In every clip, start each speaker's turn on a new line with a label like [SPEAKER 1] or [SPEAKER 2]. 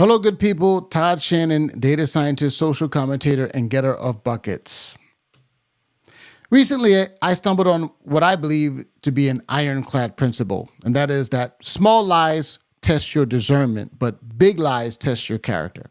[SPEAKER 1] Hello, good people. Todd Shannon, data scientist, social commentator, and getter of buckets. Recently, I stumbled on what I believe to be an ironclad principle, and that is that small lies test your discernment, but big lies test your character.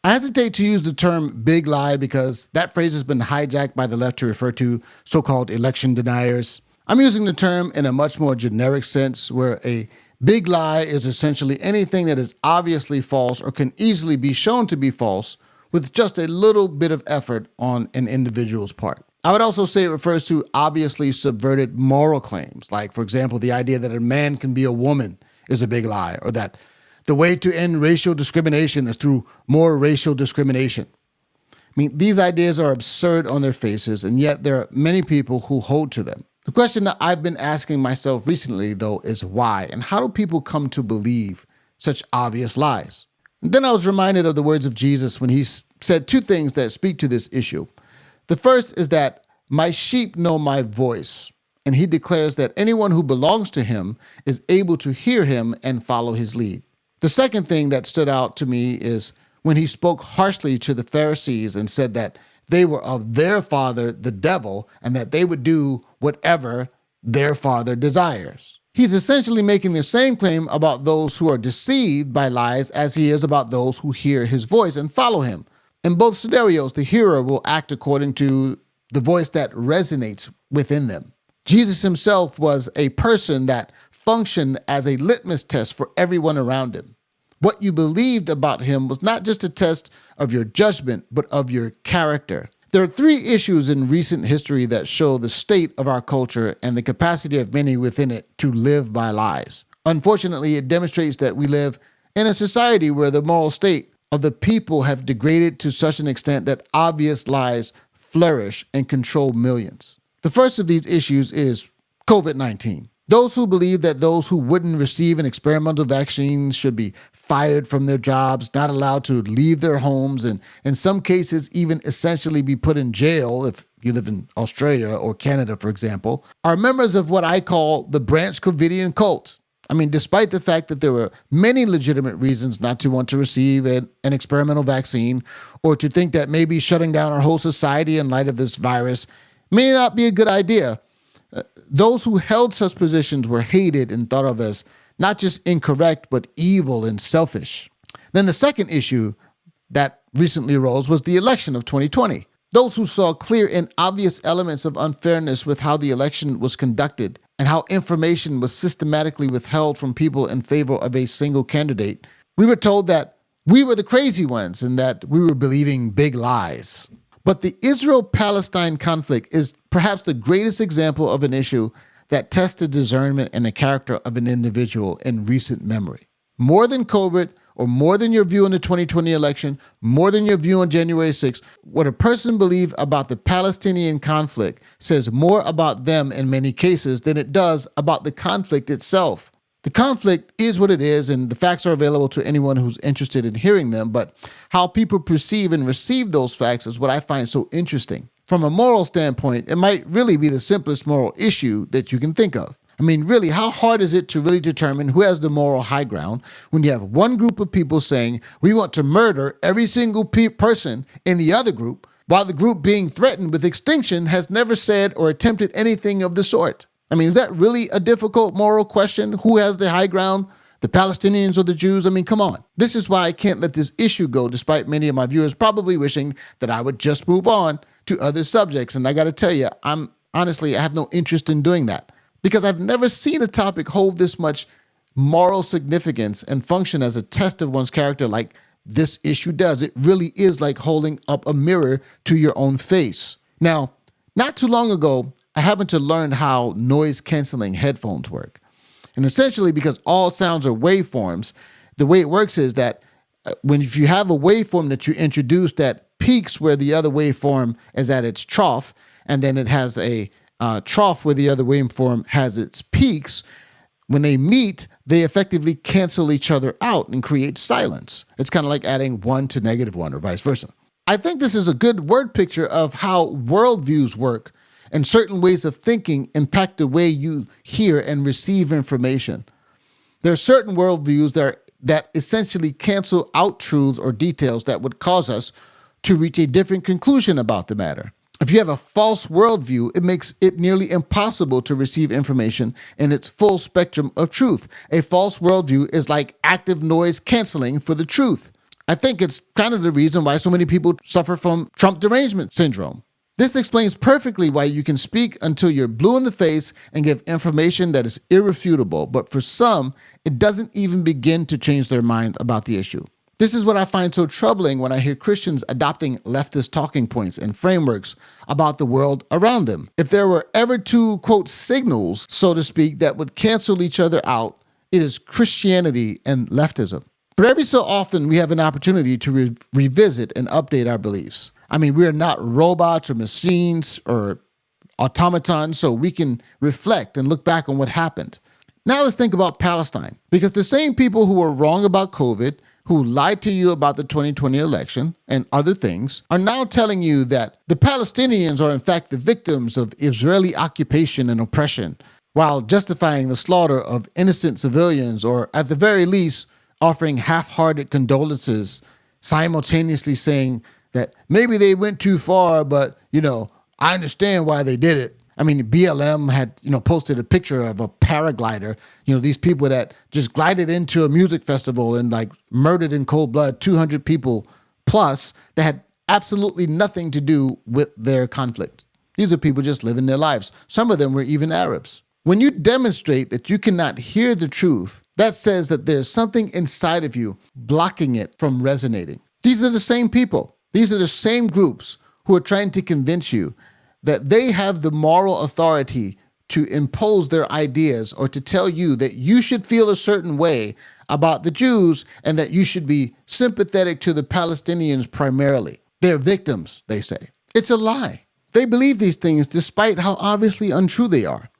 [SPEAKER 1] I hesitate to use the term big lie because that phrase has been hijacked by the left to refer to so-called election deniers. I'm using the term in a much more generic sense where a big lie is essentially anything that is obviously false or can easily be shown to be false with just a little bit of effort on an individual's part. I would also say it refers to obviously subverted moral claims, like, for example, the idea that a man can be a woman is a big lie, or that the way to end racial discrimination is through more racial discrimination. I mean, these ideas are absurd on their faces, and yet there are many people who hold to them. The question that I've been asking myself recently, though, is why, and how do people come to believe such obvious lies? And then I was reminded of the words of Jesus when he said two things that speak to this issue. The first is that my sheep know my voice, and he declares that anyone who belongs to him is able to hear him and follow his lead. The second thing that stood out to me is when he spoke harshly to the Pharisees and said that they were of their father, the devil, and that they would do whatever their father desires. He's essentially making the same claim about those who are deceived by lies as he is about those who hear his voice and follow him. In both scenarios, the hearer will act according to the voice that resonates within them. Jesus himself was a person that functioned as a litmus test for everyone around him. What you believed about him was not just a test of your judgment, but of your character. There are three issues in recent history that show the state of our culture and the capacity of many within it to live by lies. Unfortunately, it demonstrates that we live in a society where the moral state of the people have degraded to such an extent that obvious lies flourish and control millions. The first of these issues is COVID-19. Those who believe that those who wouldn't receive an experimental vaccine should be fired from their jobs, not allowed to leave their homes, and in some cases even essentially be put in jail if you live in Australia or Canada, for example, are members of what I call the Branch Covidian cult. I mean, despite the fact that there were many legitimate reasons not to want to receive an experimental vaccine or to think that maybe shutting down our whole society in light of this virus may not be a good idea, those who held such positions were hated and thought of as not just incorrect, but evil and selfish. Then the second issue that recently arose was the election of 2020. Those who saw clear and obvious elements of unfairness with how the election was conducted and how information was systematically withheld from people in favor of a single candidate, we were told that we were the crazy ones and that we were believing big lies. But the Israel-Palestine conflict is perhaps the greatest example of an issue that tests the discernment and the character of an individual in recent memory. More than COVID, or more than your view on the 2020 election, more than your view on January 6th, what a person believes about the Palestinian conflict says more about them in many cases than it does about the conflict itself. The conflict is what it is, and the facts are available to anyone who's interested in hearing them, but how people perceive and receive those facts is what I find so interesting. From a moral standpoint, it might really be the simplest moral issue that you can think of. I mean, really, how hard is it to really determine who has the moral high ground when you have one group of people saying, we want to murder every single person in the other group, while the group being threatened with extinction has never said or attempted anything of the sort? I mean, is that really a difficult moral question? Who has the high ground? The Palestinians or the Jews? I mean, come on. This is why I can't let this issue go, despite many of my viewers probably wishing that I would just move on to other subjects. And I got to tell you, I have no interest in doing that because I've never seen a topic hold this much moral significance and function as a test of one's character like this issue does. It really is like holding up a mirror to your own face. Now, not too long ago, I happened to learn how noise-canceling headphones work. And essentially, because all sounds are waveforms, the way it works is that if you have a waveform that you introduce that peaks where the other waveform is at its trough, and then it has a trough where the other waveform has its peaks, when they meet, they effectively cancel each other out and create silence. It's kind of like adding 1 to -1 or vice versa. I think this is a good word picture of how worldviews work, and certain ways of thinking impact the way you hear and receive information. There are certain worldviews that are that essentially cancel out truths or details that would cause us to reach a different conclusion about the matter. If you have a false worldview, it makes it nearly impossible to receive information in its full spectrum of truth. A false worldview is like active noise canceling for the truth. I think it's kind of the reason why so many people suffer from Trump derangement syndrome. This explains perfectly why you can speak until you're blue in the face and give information that is irrefutable, but for some, it doesn't even begin to change their mind about the issue. This is what I find so troubling when I hear Christians adopting leftist talking points and frameworks about the world around them. If there were ever two, quote, signals, so to speak, that would cancel each other out, it is Christianity and leftism. But every so often, we have an opportunity to revisit and update our beliefs. I mean, we're not robots or machines or automatons, so we can reflect and look back on what happened. Now let's think about Palestine, because the same people who were wrong about COVID, who lied to you about the 2020 election and other things, are now telling you that the Palestinians are in fact the victims of Israeli occupation and oppression, while justifying the slaughter of innocent civilians, or at the very least, offering half-hearted condolences, simultaneously saying that maybe they went too far, but, I understand why they did it. I mean, BLM had, posted a picture of a paraglider, these people that just glided into a music festival and murdered in cold blood 200 people plus that had absolutely nothing to do with their conflict. These are people just living their lives. Some of them were even Arabs. When you demonstrate that you cannot hear the truth, that says that there's something inside of you blocking it from resonating. These are the same people. These are the same groups who are trying to convince you that they have the moral authority to impose their ideas or to tell you that you should feel a certain way about the Jews and that you should be sympathetic to the Palestinians primarily. They're victims, they say. It's a lie. They believe these things despite how obviously untrue they are.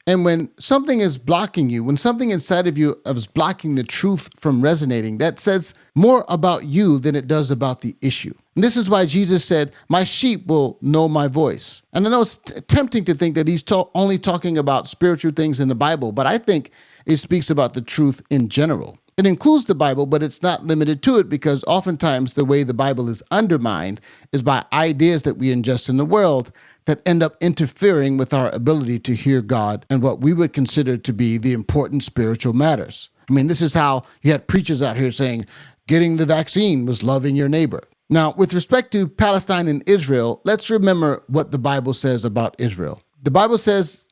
[SPEAKER 1] And when something is blocking you, when something inside of you is blocking the truth from resonating, that says more about you than it does about the issue. And this is why Jesus said, "My sheep will know my voice." And I know it's tempting to think that he's only talking about spiritual things in the Bible, but I think it speaks about the truth in general. It includes the Bible, but it's not limited to it, because oftentimes the way the Bible is undermined is by ideas that we ingest in the world that end up interfering with our ability to hear God and what we would consider to be the important spiritual matters. I mean, this is how you had preachers out here saying getting the vaccine was loving your neighbor. Now, with respect to Palestine and Israel, let's remember what the Bible says about Israel. The Bible says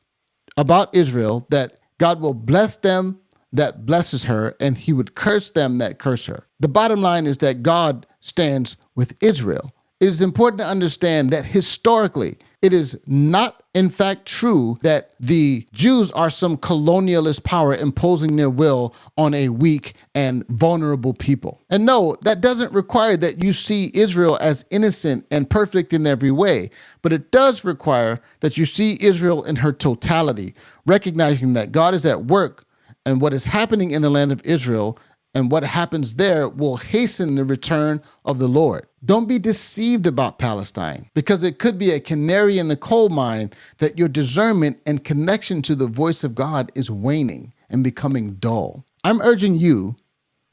[SPEAKER 1] about Israel that God will bless them that blesses her, and he would curse them that curse her. The bottom line is that God stands with Israel. It is important to understand that historically, it is not in fact true that the Jews are some colonialist power imposing their will on a weak and vulnerable people. And no, that doesn't require that you see Israel as innocent and perfect in every way, but it does require that you see Israel in her totality, recognizing that God is at work, and what is happening in the land of Israel and what happens there will hasten the return of the Lord. Don't be deceived about Palestine, because it could be a canary in the coal mine that your discernment and connection to the voice of God is waning and becoming dull. I'm urging you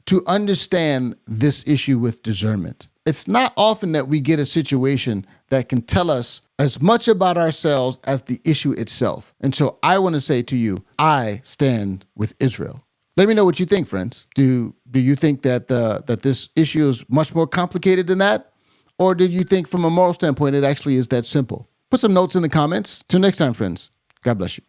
[SPEAKER 1] to understand this issue with discernment. It's not often that we get a situation that can tell us as much about ourselves as the issue itself. And so I want to say to you, I stand with Israel. Let me know what you think, friends. Do you think that this issue is much more complicated than that? Or do you think from a moral standpoint, it actually is that simple? Put some notes in the comments. Till next time, friends. God bless you.